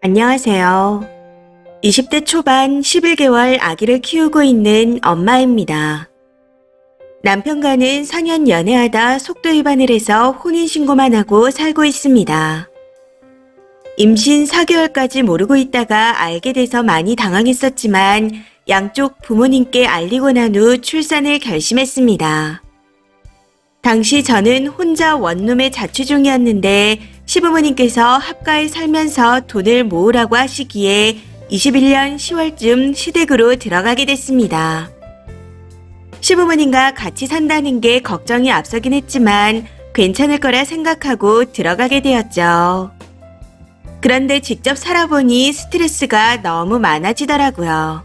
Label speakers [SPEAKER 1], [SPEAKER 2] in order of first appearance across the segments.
[SPEAKER 1] 안녕하세요. 20대 초반 11개월 아기를 키우고 있는 엄마입니다. 남편과는 4년 연애하다 속도 위반을 해서 혼인신고만 하고 살고 있습니다. 임신 4개월까지 모르고 있다가 알게 돼서 많이 당황했었지만 양쪽 부모님께 알리고 난 후 출산을 결심했습니다. 당시 저는 혼자 원룸에 자취 중이었는데 시부모님께서 합가에 살면서 돈을 모으라고 하시기에 21년 10월쯤 시댁으로 들어가게 됐습니다. 시부모님과 같이 산다는 게 걱정이 앞서긴 했지만 괜찮을 거라 생각하고 들어가게 되었죠. 그런데 직접 살아보니 스트레스가 너무 많아지더라고요.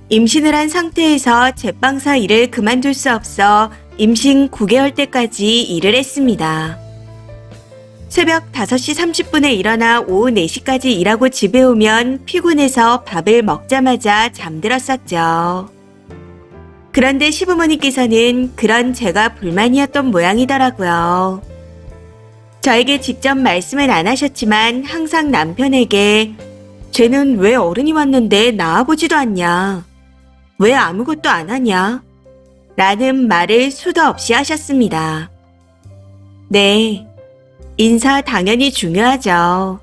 [SPEAKER 1] 임신을 한 상태에서 제빵사 일을 그만둘 수 없어 임신 9개월 때까지 일을 했습니다. 새벽 5시 30분에 일어나 오후 4시까지 일하고 집에 오면 피곤해서 밥을 먹자마자 잠들었었죠. 그런데 시부모님께서는 그런 제가 불만이었던 모양이더라고요. 저에게 직접 말씀은 안 하셨지만 항상 남편에게 쟤는 왜 어른이 왔는데 나와보지도 않냐? 왜 아무것도 안 하냐? 라는 말을 수도 없이 하셨습니다. 네, 인사 당연히 중요하죠.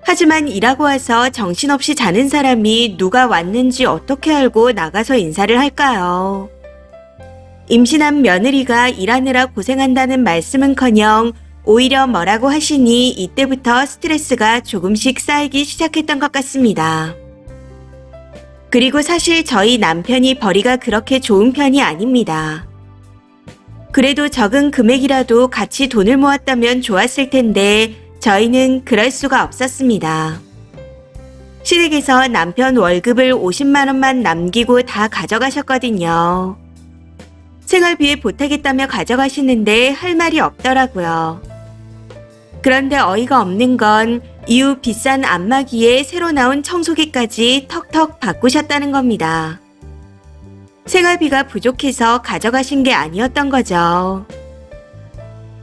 [SPEAKER 1] 하지만 일하고 와서 정신없이 자는 사람이 누가 왔는지 어떻게 알고 나가서 인사를 할까요? 임신한 며느리가 일하느라 고생한다는 말씀은커녕 오히려 뭐라고 하시니 이때부터 스트레스가 조금씩 쌓이기 시작했던 것 같습니다. 그리고 사실 저희 남편이 벌이가 그렇게 좋은 편이 아닙니다. 그래도 적은 금액이라도 같이 돈을 모았다면 좋았을 텐데 저희는 그럴 수가 없었습니다. 시댁에서 남편 월급을 50만 원만 남기고 다 가져가셨거든요. 생활비에 보태겠다며 가져가시는데 할 말이 없더라고요. 그런데 어이가 없는 건 이후 비싼 안마기에 새로 나온 청소기까지 턱턱 바꾸셨다는 겁니다. 생활비가 부족해서 가져가신 게 아니었던 거죠.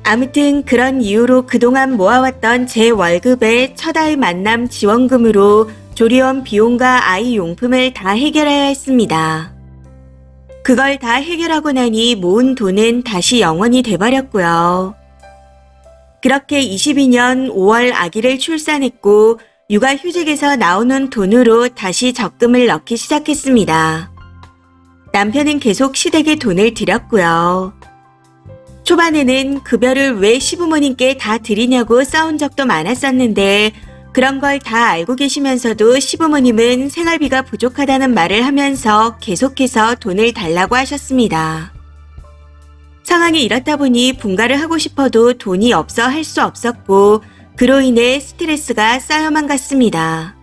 [SPEAKER 1] 아무튼 그런 이유로 그동안 모아왔던 제 월급의 첫 아이 만남 지원금으로 조리원 비용과 아이 용품을 다 해결해야 했습니다. 그걸 다 해결하고 나니 모은 돈은 다시 0원이 돼버렸고요. 그렇게 22년 5월 아기를 출산했고 육아휴직에서 나오는 돈으로 다시 적금을 넣기 시작했습니다. 남편은 계속 시댁에 돈을 드렸고요. 초반에는 급여를 왜 시부모님께 다 드리냐고 싸운 적도 많았었는데 그런 걸 다 알고 계시면서도 시부모님은 생활비가 부족하다는 말을 하면서 계속해서 돈을 달라고 하셨습니다. 상황이 이렇다 보니 분가를 하고 싶어도 돈이 없어 할 수 없었고 그로 인해 스트레스가 쌓여만 갔습니다.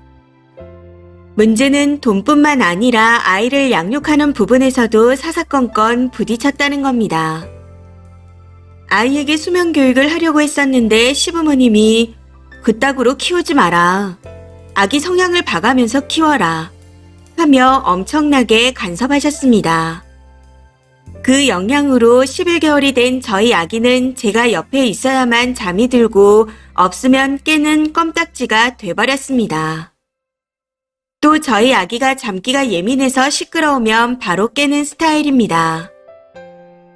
[SPEAKER 1] 문제는 돈뿐만 아니라 아이를 양육하는 부분에서도 사사건건 부딪혔다는 겁니다. 아이에게 수면 교육을 하려고 했었는데 시부모님이 그따구로 키우지 마라. 아기 성향을 봐가면서 키워라. 하며 엄청나게 간섭하셨습니다. 그 영향으로 11개월이 된 저희 아기는 제가 옆에 있어야만 잠이 들고 없으면 깨는 껌딱지가 돼버렸습니다. 또 저희 아기가 잠기가 예민해서 시끄러우면 바로 깨는 스타일입니다.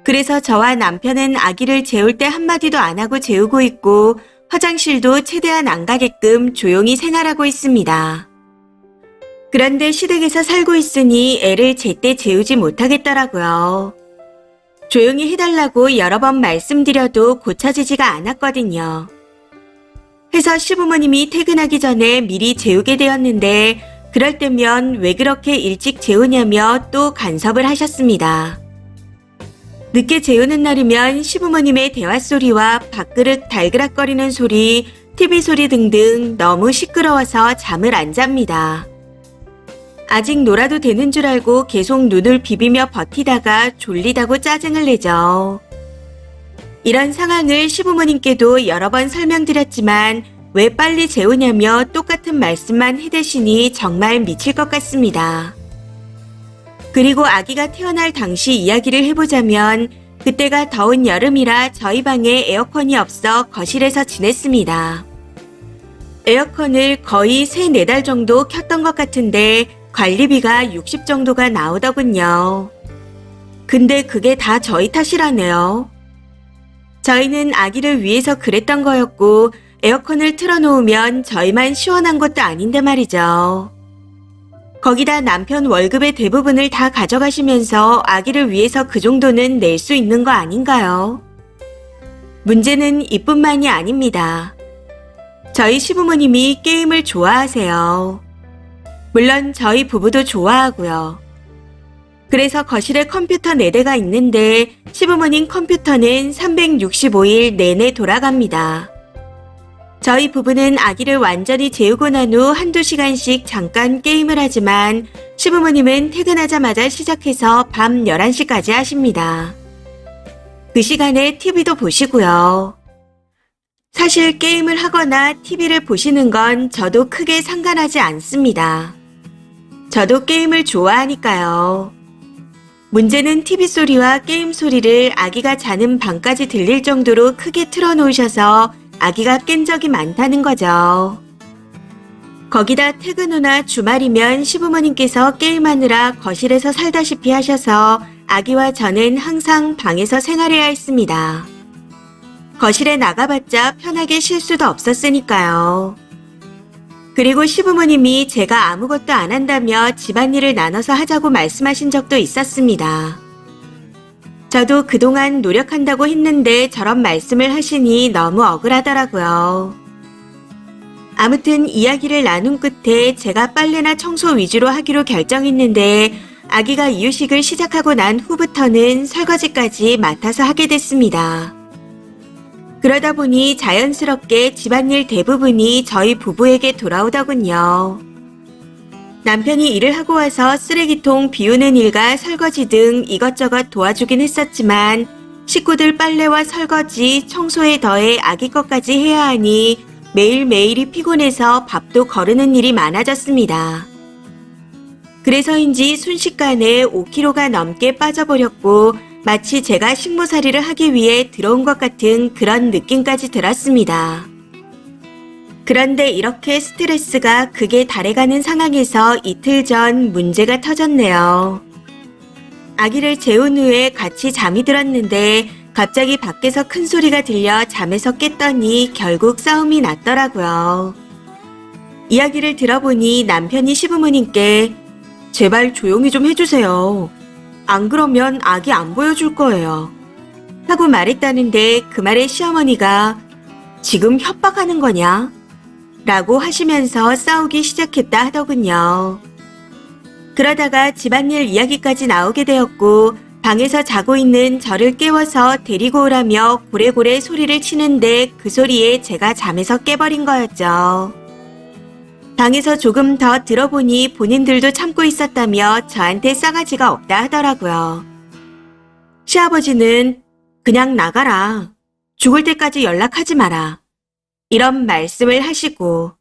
[SPEAKER 1] 그래서 저와 남편은 아기를 재울 때 한마디도 안 하고 재우고 있고 화장실도 최대한 안 가게끔 조용히 생활하고 있습니다. 그런데 시댁에서 살고 있으니 애를 제때 재우지 못하겠더라고요. 조용히 해달라고 여러 번 말씀드려도 고쳐지지가 않았거든요. 해서 시부모님이 퇴근하기 전에 미리 재우게 되었는데 그럴 때면 왜 그렇게 일찍 재우냐며 또 간섭을 하셨습니다. 늦게 재우는 날이면 시부모님의 대화 소리와 밥그릇 달그락거리는 소리, TV 소리 등등 너무 시끄러워서 잠을 안 잡니다. 아직 놀아도 되는 줄 알고 계속 눈을 비비며 버티다가 졸리다고 짜증을 내죠. 이런 상황을 시부모님께도 여러 번 설명드렸지만 왜 빨리 재우냐며 똑같은 말씀만 해대시니 정말 미칠 것 같습니다. 그리고 아기가 태어날 당시 이야기를 해보자면 그때가 더운 여름이라 저희 방에 에어컨이 없어 거실에서 지냈습니다. 에어컨을 거의 3, 4달 정도 켰던 것 같은데 관리비가 60 정도가 나오더군요. 근데 그게 다 저희 탓이라네요. 저희는 아기를 위해서 그랬던 거였고 에어컨을 틀어놓으면 저희만 시원한 것도 아닌데 말이죠. 거기다 남편 월급의 대부분을 다 가져가시면서 아기를 위해서 그 정도는 낼 수 있는 거 아닌가요? 문제는 이뿐만이 아닙니다. 저희 시부모님이 게임을 좋아하세요. 물론 저희 부부도 좋아하고요. 그래서 거실에 컴퓨터 4대가 있는데 시부모님 컴퓨터는 365일 내내 돌아갑니다. 저희 부부는 아기를 완전히 재우고 난 후 한두 시간씩 잠깐 게임을 하지만 시부모님은 퇴근하자마자 시작해서 밤 11시까지 하십니다. 그 시간에 TV도 보시고요. 사실 게임을 하거나 TV를 보시는 건 저도 크게 상관하지 않습니다. 저도 게임을 좋아하니까요. 문제는 TV 소리와 게임 소리를 아기가 자는 방까지 들릴 정도로 크게 틀어놓으셔서 아기가 깬 적이 많다는 거죠. 거기다 퇴근 후나 주말이면 시부모님께서 게임하느라 거실에서 살다시피 하셔서 아기와 저는 항상 방에서 생활해야 했습니다. 거실에 나가봤자 편하게 쉴 수도 없었으니까요. 그리고 시부모님이 제가 아무것도 안 한다며 집안일을 나눠서 하자고 말씀하신 적도 있었습니다. 저도 그동안 노력한다고 했는데 저런 말씀을 하시니 너무 억울하더라고요. 아무튼 이야기를 나눈 끝에 제가 빨래나 청소 위주로 하기로 결정했는데 아기가 이유식을 시작하고 난 후부터는 설거지까지 맡아서 하게 됐습니다. 그러다 보니 자연스럽게 집안일 대부분이 저희 부부에게 돌아오더군요. 남편이 일을 하고 와서 쓰레기통 비우는 일과 설거지 등 이것저것 도와주긴 했었지만 식구들 빨래와 설거지, 청소에 더해 아기 것까지 해야 하니 매일매일이 피곤해서 밥도 거르는 일이 많아졌습니다. 그래서인지 순식간에 5kg가 넘게 빠져버렸고 마치 제가 식모살이를 하기 위해 들어온 것 같은 그런 느낌까지 들었습니다. 그런데 이렇게 스트레스가 극에 달해가는 상황에서 이틀 전 문제가 터졌네요. 아기를 재운 후에 같이 잠이 들었는데 갑자기 밖에서 큰 소리가 들려 잠에서 깼더니 결국 싸움이 났더라고요. 이야기를 들어보니 남편이 시부모님께 제발 조용히 좀 해주세요. 안 그러면 아기 안 보여줄 거예요. 하고 말했다는데 그 말에 시어머니가 지금 협박하는 거냐? 라고 하시면서 싸우기 시작했다 하더군요. 그러다가 집안일 이야기까지 나오게 되었고 방에서 자고 있는 저를 깨워서 데리고 오라며 고래고래 소리를 치는데 그 소리에 제가 잠에서 깨버린 거였죠. 방에서 조금 더 들어보니 본인들도 참고 있었다며 저한테 싸가지가 없다 하더라고요. 시아버지는 그냥 나가라. 죽을 때까지 연락하지 마라. 이런 말씀을 하시고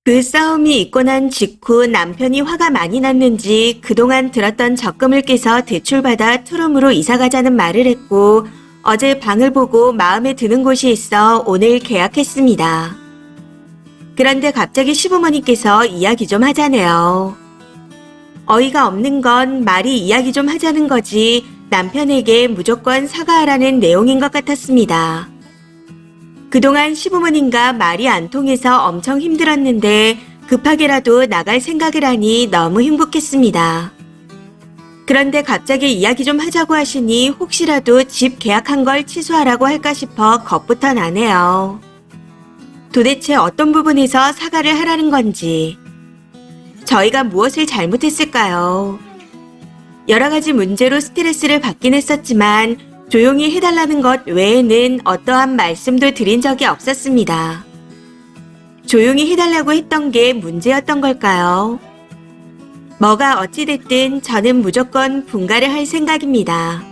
[SPEAKER 1] 그 싸움이 있고 난 직후 남편이 화가 많이 났는지 그동안 들었던 적금을 깨서 대출받아 투룸으로 이사가자는 말을 했고 어제 방을 보고 마음에 드는 곳이 있어 오늘 계약했습니다. 그런데 갑자기 시부모님께서 이야기 좀 하자네요. 어이가 없는 건 말이 이야기 좀 하자는 거지 남편에게 무조건 사과하라는 내용인 것 같았습니다. 그동안 시부모님과 말이 안 통해서 엄청 힘들었는데 급하게라도 나갈 생각을 하니 너무 행복했습니다. 그런데 갑자기 이야기 좀 하자고 하시니 혹시라도 집 계약한 걸 취소하라고 할까 싶어 겁부터 나네요. 도대체 어떤 부분에서 사과를 하라는 건지, 저희가 무엇을 잘못했을까요? 여러 가지 문제로 스트레스를 받긴 했었지만 조용히 해달라는 것 외에는 어떠한 말씀도 드린 적이 없었습니다. 조용히 해달라고 했던 게 문제였던 걸까요? 뭐가 어찌됐든 저는 무조건 분가를 할 생각입니다.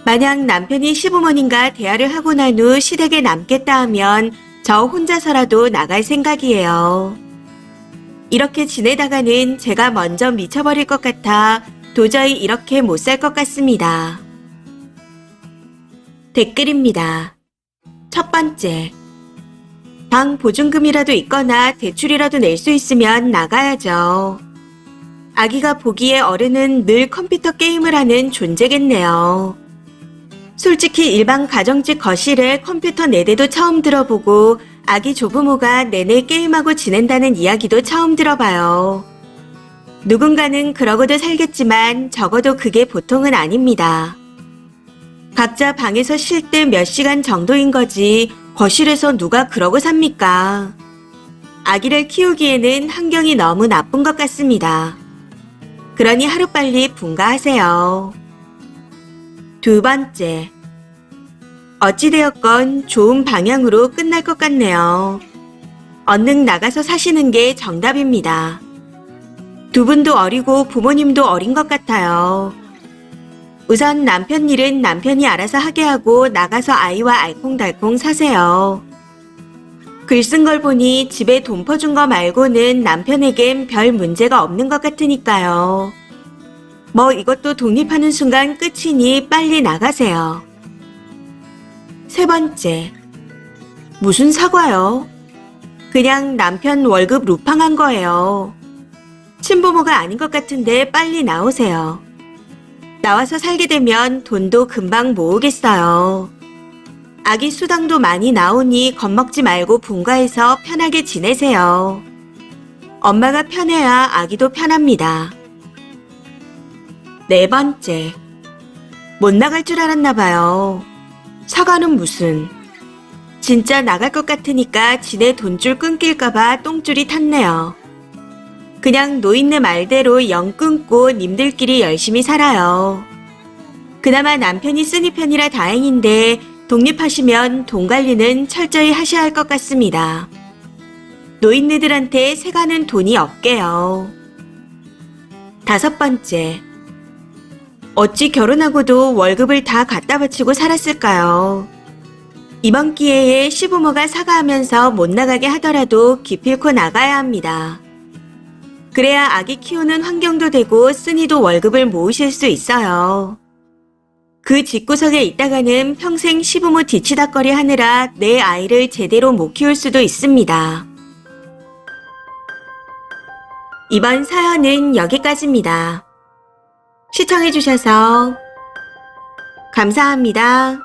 [SPEAKER 1] 만약 남편이 시부모님과 대화를 하고 난 후 시댁에 남겠다 하면 저 혼자서라도 나갈 생각이에요. 이렇게 지내다가는 제가 먼저 미쳐버릴 것 같아 도저히 이렇게 못 살 것 같습니다. 댓글입니다. 첫 번째. 방 보증금이라도 있거나 대출이라도 낼 수 있으면 나가야죠. 아기가 보기에 어른은 늘 컴퓨터 게임을 하는 존재겠네요. 솔직히 일반 가정집 거실에 컴퓨터 4대도 처음 들어보고 아기 조부모가 내내 게임하고 지낸다는 이야기도 처음 들어봐요. 누군가는 그러고도 살겠지만 적어도 그게 보통은 아닙니다. 각자 방에서 쉴 때 몇 시간 정도인 거지 거실에서 누가 그러고 삽니까? 아기를 키우기에는 환경이 너무 나쁜 것 같습니다. 그러니 하루빨리 분가하세요. 두 번째, 어찌되었건 좋은 방향으로 끝날 것 같네요. 얼른 나가서 사시는 게 정답입니다. 두 분도 어리고 부모님도 어린 것 같아요. 우선 남편 일은 남편이 알아서 하게 하고 나가서 아이와 알콩달콩 사세요. 글 쓴 걸 보니 집에 돈 퍼준 거 말고는 남편에겐 별 문제가 없는 것 같으니까요. 뭐 이것도 독립하는 순간 끝이니 빨리 나가세요. 세 번째, 무슨 사과요? 그냥 남편 월급 루팡한 거예요. 친부모가 아닌 것 같은데 빨리 나오세요. 나와서 살게 되면 돈도 금방 모으겠어요. 아기 수당도 많이 나오니 겁먹지 말고 분가해서 편하게 지내세요. 엄마가 편해야 아기도 편합니다. 네 번째, 못 나갈 줄 알았나 봐요. 사과는 무슨. 진짜 나갈 것 같으니까 지네 돈줄 끊길까봐 똥줄이 탔네요. 그냥 노인네 말대로 영 끊고 님들끼리 열심히 살아요. 그나마 남편이 쓰니 편이라 다행인데 독립하시면 돈 관리는 철저히 하셔야 할 것 같습니다. 노인네들한테 세가는 돈이 없게요. 다섯 번째, 어찌 결혼하고도 월급을 다 갖다 바치고 살았을까요? 이번 기회에 시부모가 사과하면서 못 나가게 하더라도 기필코 나가야 합니다. 그래야 아기 키우는 환경도 되고 쓰니도 월급을 모으실 수 있어요. 그 집구석에 있다가는 평생 시부모 뒤치다꺼리 하느라 내 아이를 제대로 못 키울 수도 있습니다. 이번 사연은 여기까지입니다. 시청해주셔서 감사합니다.